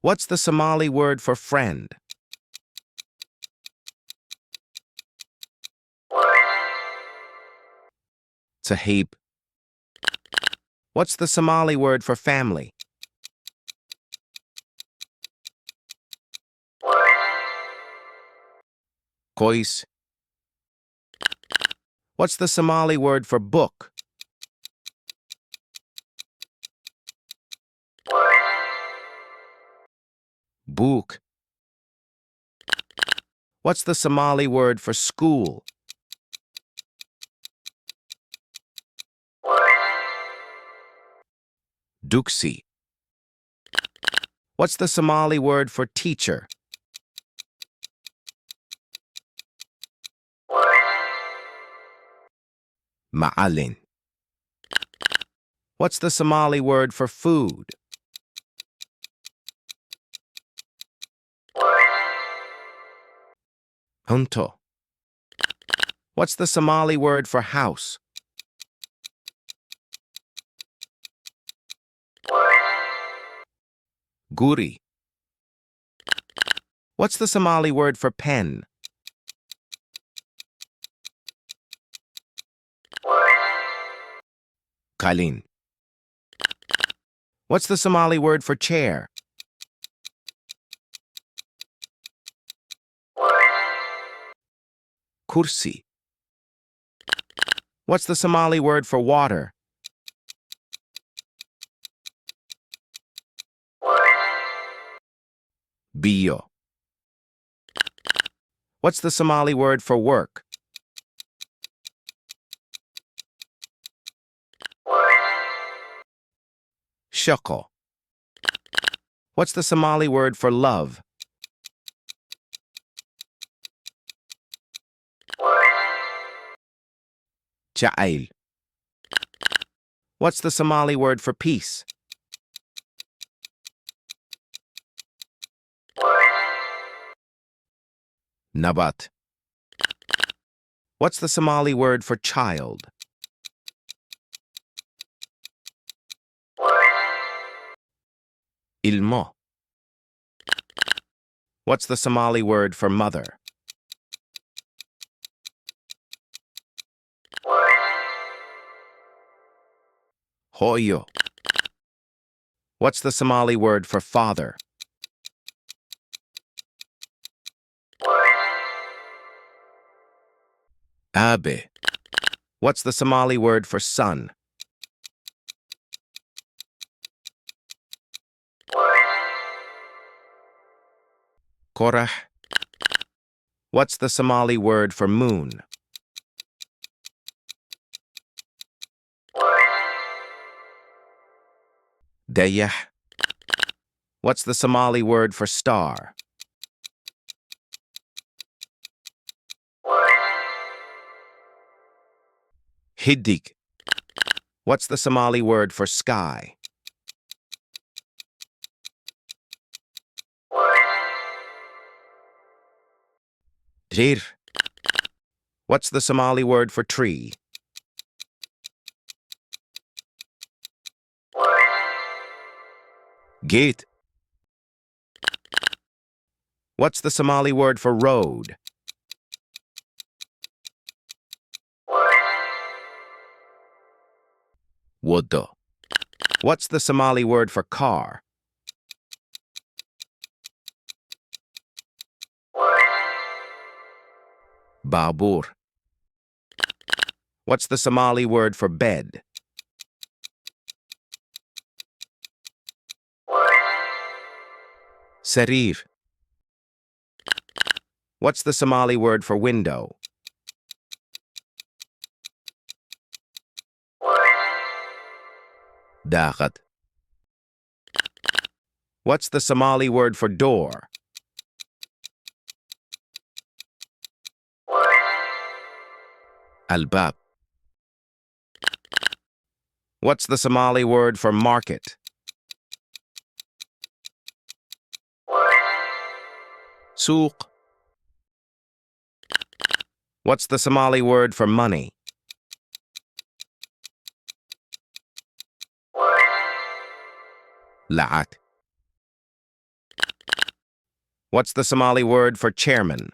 What's the Somali word for friend? Sahib. What's the Somali word for family? Kois. What's the Somali word for book? Book. What's the Somali word for school? Duksi. What's the Somali word for teacher? Ma'alin. What's the Somali word for food? Hunto. What's the Somali word for house? Guri. What's the Somali word for pen? Kalin. What's the Somali word for chair? Kursi. What's the Somali word for water? Biyo. What's the Somali word for work? Shako. What's the Somali word for love? Ja'ail. What's the Somali word for peace? Nabat. What's the Somali word for child? Ilmo. What's the Somali word for mother? Hoyo. What's the Somali word for father? Abe. What's the Somali word for son? Korah. What's the Somali word for moon? Dayah. What's the Somali word for star? Hiddig. What's the Somali word for sky? Rir. What's the Somali word for tree? Gate. What's the Somali word for road? Wado. What's the Somali word for car? Babur. What's the Somali word for bed? Sarir. What's the Somali word for window? Dagat. What's the Somali word for door? Albab. What's the Somali word for market? Suq. What's the Somali word for money? La'at. What's the Somali word for chairman?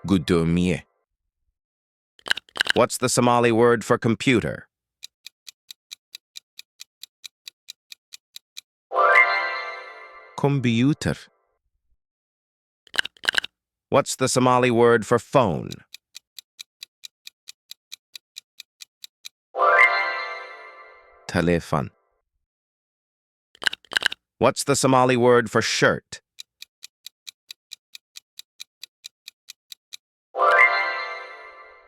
Guddoomiye. What's the Somali word for computer? Computer. What's the Somali word for phone? Telefon. What's the Somali word for shirt?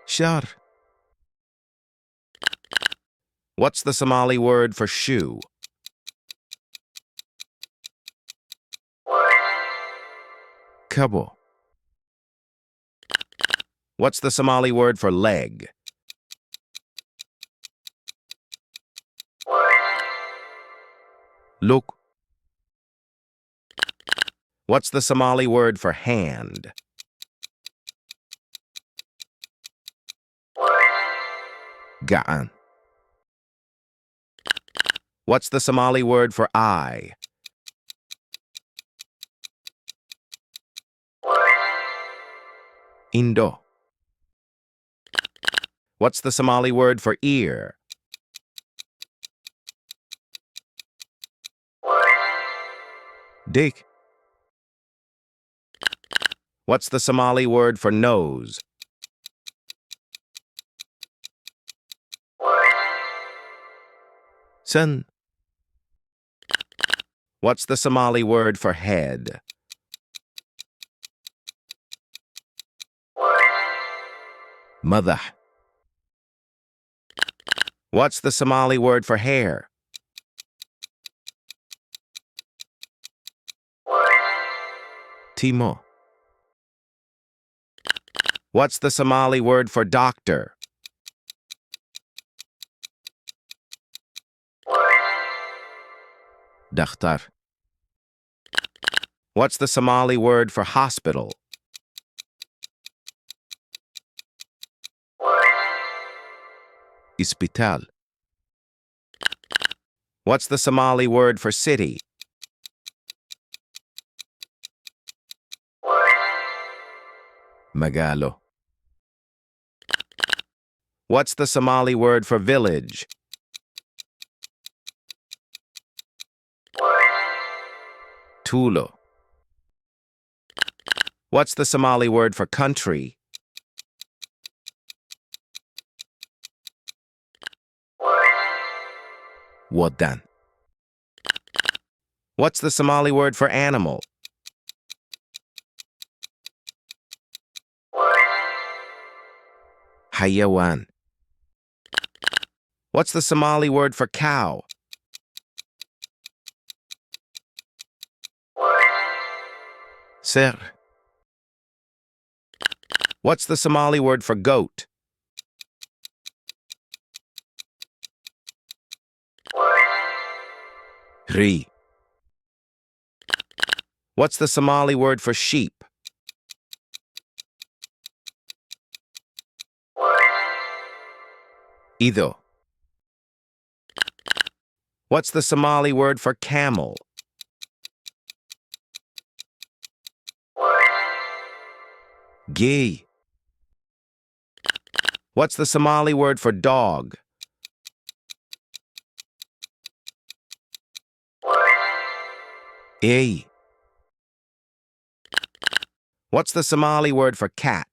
Shar. What's the Somali word for shoe? Kabo. What's the Somali word for leg? Look. What's the Somali word for hand? Gaan. What's the Somali word for eye? Indo. What's the Somali word for ear? Dik. What's the Somali word for nose? Sun. What's the Somali word for head? Madah. What's the Somali word for hair? Timo. What's the Somali word for doctor? Dakhtar. What's the Somali word for hospital? Ispital. What's the Somali word for city? Magalo. What's the Somali word for village? Tulo. What's the Somali word for country? Wadan. What's the Somali word for animal? Hayawan. What's the Somali word for cow? Ser. What's the Somali word for goat? Ri. What's the Somali word for sheep? Ido. What's the Somali word for camel? Gi. What's the Somali word for dog? E. What's the Somali word for cat?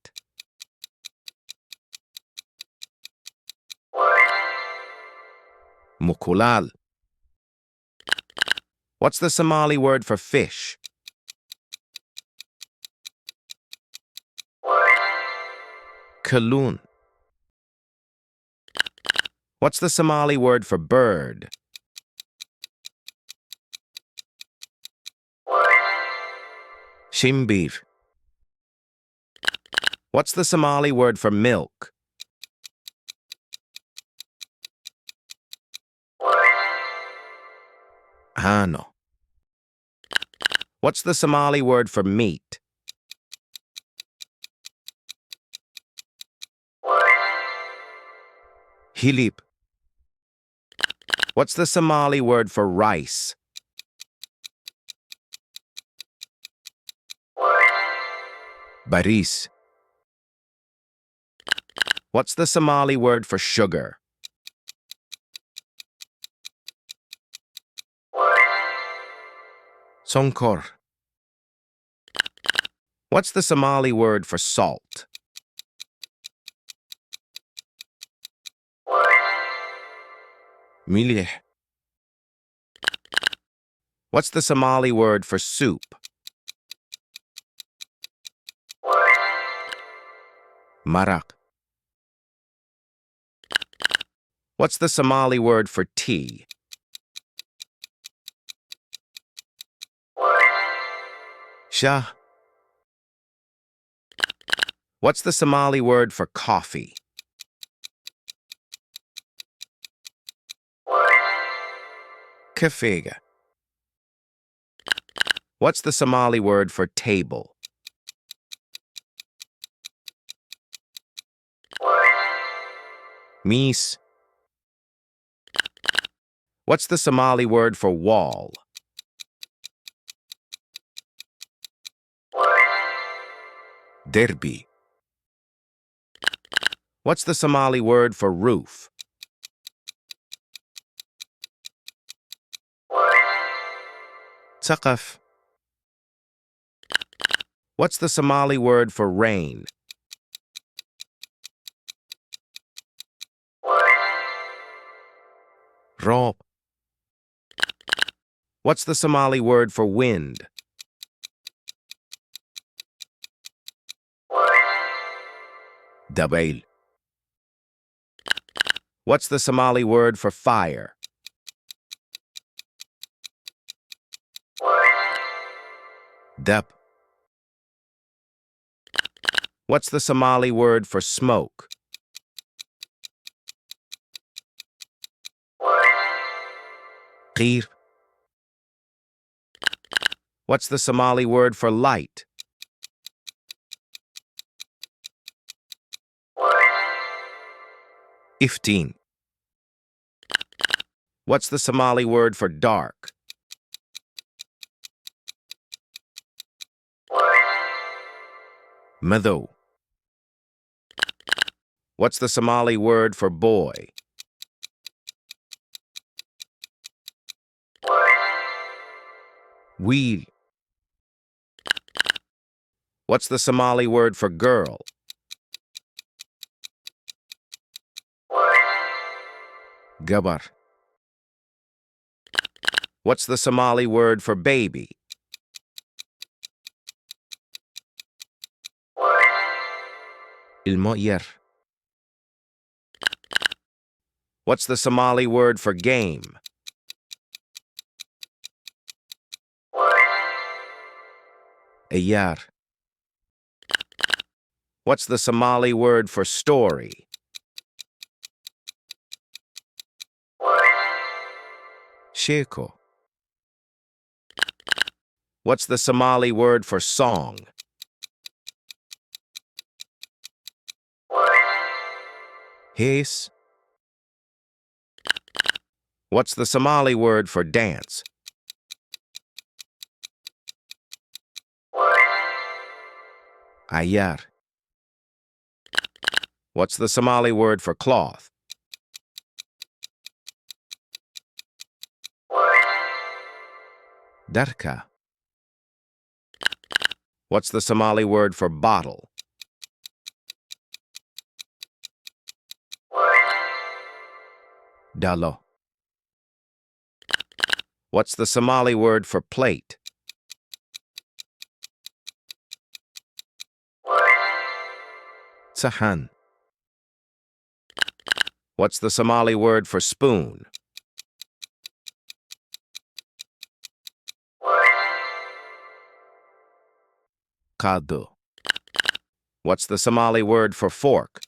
Mukulal. What's the Somali word for fish? Kalun. What's the Somali word for bird? Shimbir. What's the Somali word for milk? Ano. What's the Somali word for meat? Hilib. What's the Somali word for rice? Baris. What's the Somali word for sugar? Sonkor. What's the Somali word for salt? Milih. What's the Somali word for soup? Marak. What's the Somali word for tea? Shah. What's the Somali word for coffee? Kafega. What's the Somali word for table? Mis. What's the Somali word for wall? Derbi. What's the Somali word for roof? Saqaf. What's the Somali word for rain? Rob. What's the Somali word for wind? Dabail. What's the Somali word for fire? Dap. What's the Somali word for smoke? Qir. What's the Somali word for light? Ifteen. What's the Somali word for dark? Madho. What's the Somali word for boy? Weel. What's the Somali word for girl? Gabar. What's the Somali word for baby? Ilmoyer. What's the Somali word for game? Ayar. What's the Somali word for story? Sheko. What's the Somali word for song? His. What's the Somali word for dance? Ayar. What's the Somali word for cloth? Darka. What's the Somali word for bottle? Dalo. What's the Somali word for plate? Sahan. What's the Somali word for spoon? Kadu. What's the Somali word for fork?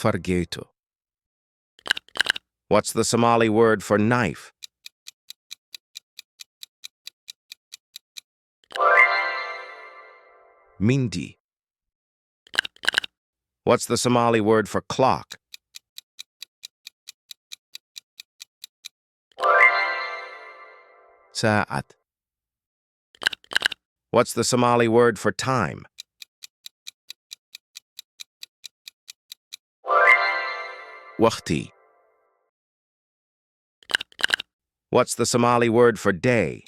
Fargeto. What's the Somali word for knife? Mindi. What's the Somali word for clock? Sa'at. What's the Somali word for time? Waqti. What's the Somali word for day?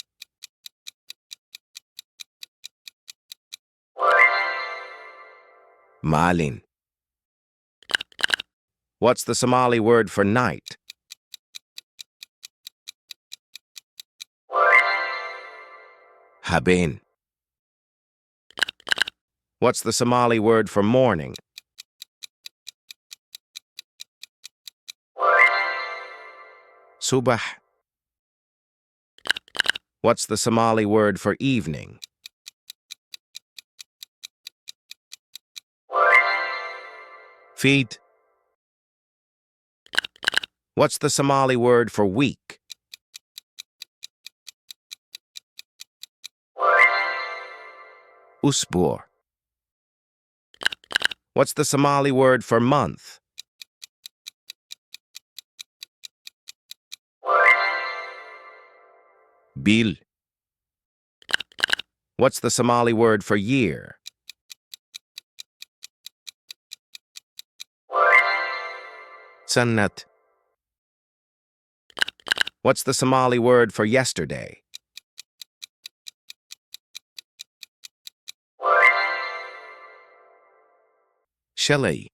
Maalin. What's the Somali word for night? Habeen. What's the Somali word for morning? Subah. What's the Somali word for evening? Feet. What's the Somali word for week? Usbur. What's the Somali word for month? Bil. What's the Somali word for year? Sannat. What's the Somali word for yesterday? Shalay.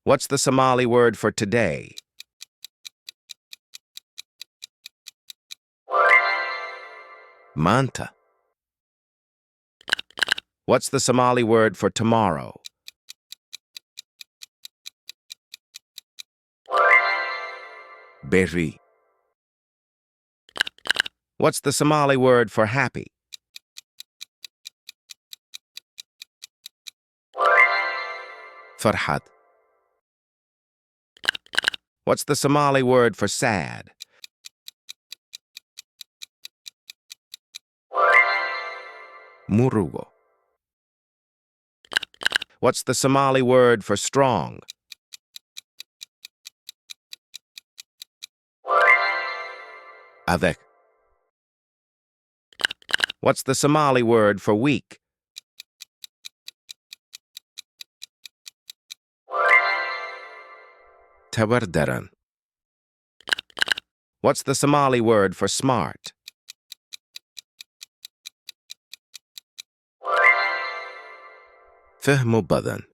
What's the Somali word for today? Manta. What's the Somali word for tomorrow? Berri. What's the Somali word for happy? Farhat. What's the Somali word for sad? Murugo. What's the Somali word for strong? Avec. What's the Somali word for weak? Tabardaran. What's the Somali word for smart? Fahmu badan.